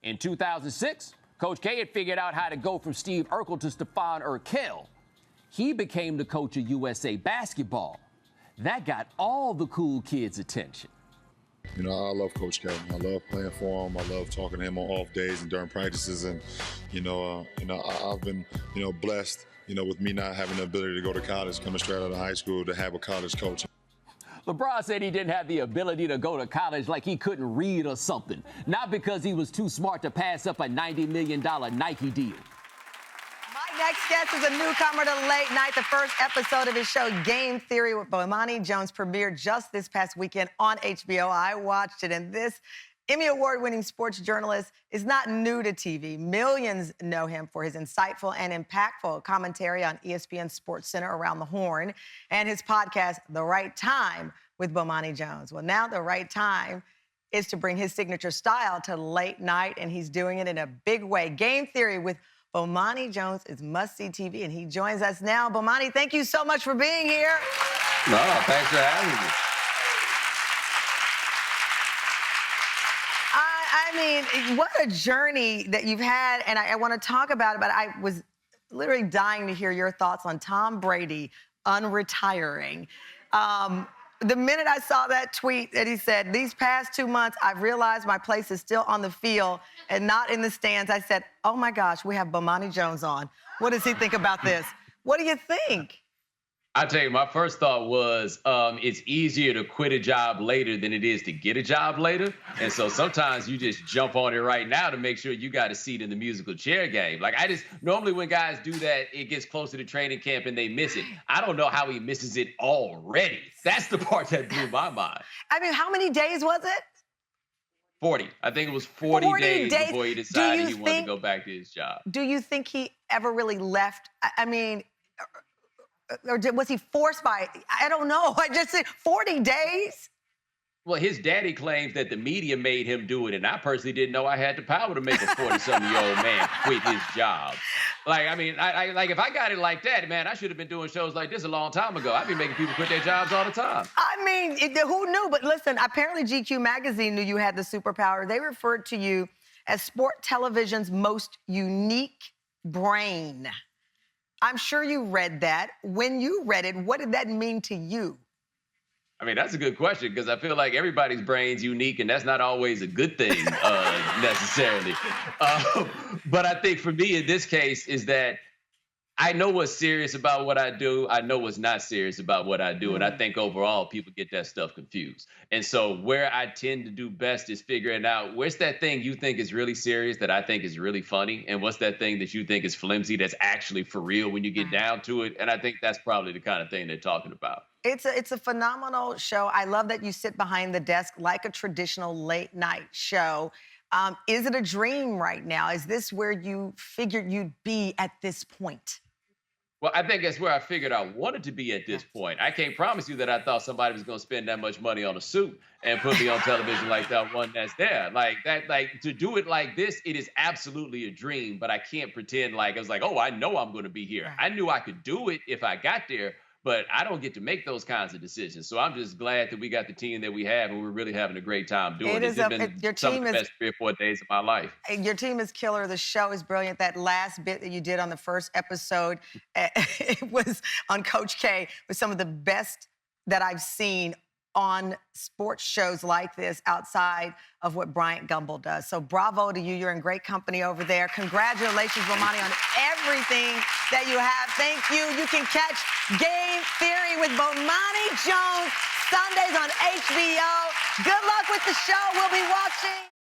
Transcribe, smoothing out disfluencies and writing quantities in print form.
In 2006, Coach K had figured out how to go from Steve Urkel to Stephon Urkel. He became the coach of USA Basketball. That got all the cool kids' attention. You know, I love Coach K. I love playing for him. I love talking to him on off days and during practices. And, I've been, blessed, with me not having the ability to go to college, coming straight out of high school, to have a college coach. LeBron said he didn't have the ability to go to college, like he couldn't read or something. Not because he was too smart to pass up a $90 million Nike deal. My next guest is a newcomer to Late Night. The first episode of his show, Game Theory with Bomani Jones, premiered just this past weekend on HBO. I watched it, and this Emmy Award-winning sports journalist is not new to TV. Millions know him for his insightful and impactful commentary on ESPN SportsCenter Around the Horn and his podcast, The Right Time with Bomani Jones. Well, now the right time is to bring his signature style to Late Night, and he's doing it in a big way. Game Theory with Bomani Jones is must-see TV, and he joins us now. Bomani, thank you so much for being here. No, thanks for having me. I mean, what a journey that you've had, and I want to talk about it, but I was literally dying to hear your thoughts on Tom Brady unretiring. The minute I saw that tweet that he said, these past 2 months, I've realized my place is still on the field and not in the stands, I said, oh my gosh, we have Bomani Jones on. What does he think about this? What do you think? I tell you, my first thought was it's easier to quit a job later than it is to get a job later. And so sometimes you just jump on it right now to make sure you got a seat in the musical chair game. Like, normally when guys do that, it gets closer to training camp and they miss it. I don't know how he misses it already. That's the part that blew my mind. I mean, how many days was it? 40. I think it was 40 days before he decided he wanted to go back to his job. Do you think he ever really left? I mean, or was he forced by it? I don't know. I just said 40 days? Well, his daddy claims that the media made him do it, and I personally didn't know I had the power to make a 40-something-year-old man quit his job. Like, I mean, like if I got it like that, man, I should have been doing shows like this a long time ago. I'd be making people quit their jobs all the time. I mean, who knew? But listen, apparently GQ magazine knew you had the superpower. They referred to you as sport television's most unique brain. I'm sure you read that. When you read it, what did that mean to you? I mean, that's a good question, because I feel like everybody's brain's unique, and that's not always a good thing necessarily. But I think for me in this case is that I know what's serious about what I do. I know what's not serious about what I do. And I think overall people get that stuff confused. And so where I tend to do best is figuring out where's that thing you think is really serious that I think is really funny, and what's that thing that you think is flimsy that's actually for real when you get down to it. And I think that's probably the kind of thing they're talking about. It's a phenomenal show. I love that you sit behind the desk like a traditional late night show. Is it a dream right now? Is this where you figured you'd be at this point? Well, I think that's where I figured I wanted to be at this point. I can't promise you that I thought somebody was going to spend that much money on a suit and put me on television like that one that's there. Like that, like to do it like this, it is absolutely a dream, but I can't pretend like I was like, oh, I know I'm going to be here. I knew I could do it if I got there, but I don't get to make those kinds of decisions. So I'm just glad that we got the team that we have, and we're really having a great time doing it. It's been some of the best 3 or 4 days of my life. Your team is killer. The show is brilliant. That last bit that you did on the first episode, it was on Coach K, was some of the best that I've seen on sports shows like this outside of what Bryant Gumbel does. So bravo to you. You're in great company over there. Congratulations, Bomani, on everything that you have. Thank you. You can catch Game Theory with Bomani Jones Sundays on HBO. Good luck with the show. We'll be watching.